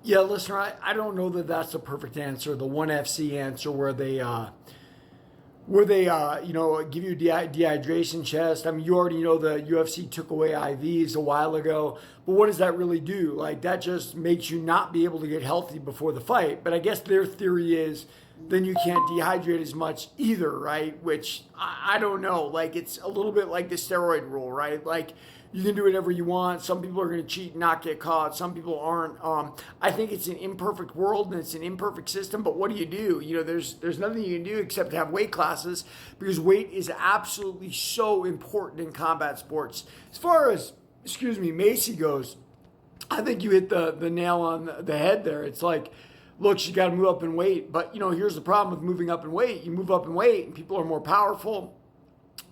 Yeah, listen, I don't know that that's the perfect answer, the one FC answer where they give you dehydration chest. I mean, you already know the UFC took away IVs a while ago, but what does that really do? Like, that just makes you not be able to get healthy before the fight. But I guess their theory is then you can't dehydrate as much either, right? Which I don't know. Like, it's a little bit like the steroid rule, right? Like, you can do whatever you want. Some people are going to cheat and not get caught. Some people aren't. I think it's an imperfect world and it's an imperfect system. But what do? There's nothing you can do except have weight classes because weight is absolutely so important in combat sports. As far as Macy goes, I think you hit the nail on the head there. It's like, look, she got to move up in weight. But here's the problem with moving up in weight. You move up in weight, and people are more powerful.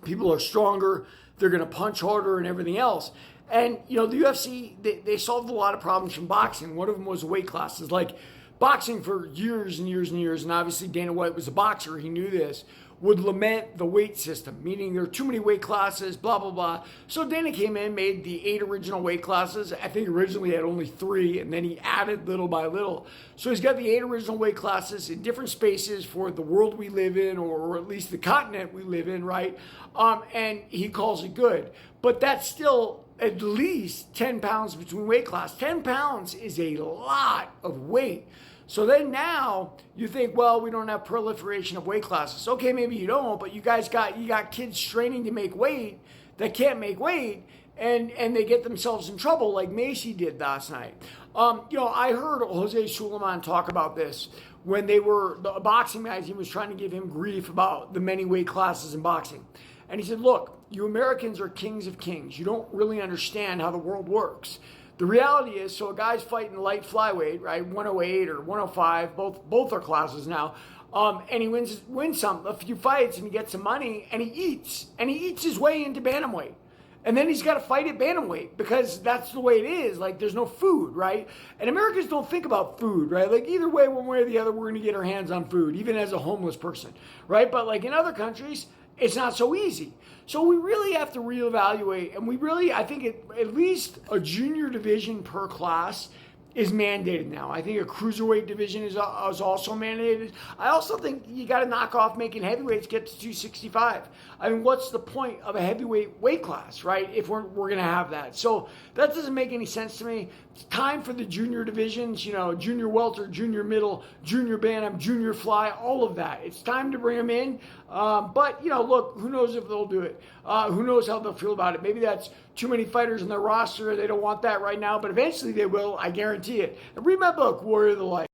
People are stronger. They're going to punch harder and everything else. And, the UFC, they solved a lot of problems from boxing. One of them was weight classes. Like, boxing for years and years and years, and obviously Dana White was a boxer, he knew this, would lament the weight system, meaning there are too many weight classes, blah, blah, blah. So Dana came in, made the 8 original weight classes. I think originally he had only 3, and then he added little by little. So he's got the 8 original weight classes in different spaces for the world we live in, or at least the continent we live in, right? And he calls it good. But that's still at least 10 pounds between weight class. 10 pounds is a lot of weight. So then now you think, well, we don't have proliferation of weight classes. Okay, maybe you don't, but you got kids training to make weight that can't make weight, and they get themselves in trouble like Macy did last night. I heard Jose Suleiman talk about this when the boxing magazine was trying to give him grief about the many weight classes in boxing. And he said, look, you Americans are kings of kings. You don't really understand how the world works. The reality is, so a guy's fighting light flyweight, right, 108 or 105, both are classes now, and he wins a few fights, and he gets some money, and he eats his way into bantamweight. And then he's got to fight at bantamweight because that's the way it is. Like, there's no food, right? And Americans don't think about food, right? Like, either way, one way or the other, we're going to get our hands on food, even as a homeless person, right? But like in other countries, it's not so easy. So we really have to reevaluate, and I think at least a junior division per class is mandated now. I think a cruiserweight division is also mandated. I also think you got to knock off making heavyweights get to 265. I mean, what's the point of a heavyweight weight class, right, if we're going to have that? So that doesn't make any sense to me. It's time for the junior divisions, junior welter, junior middle, junior bantam, junior fly, all of that. It's time to bring them in. But, look, who knows if they'll do it? Who knows how they'll feel about it? Maybe that's too many fighters in their roster. They don't want that right now, but eventually they will. I guarantee it. And read my book, Warrior of the Light.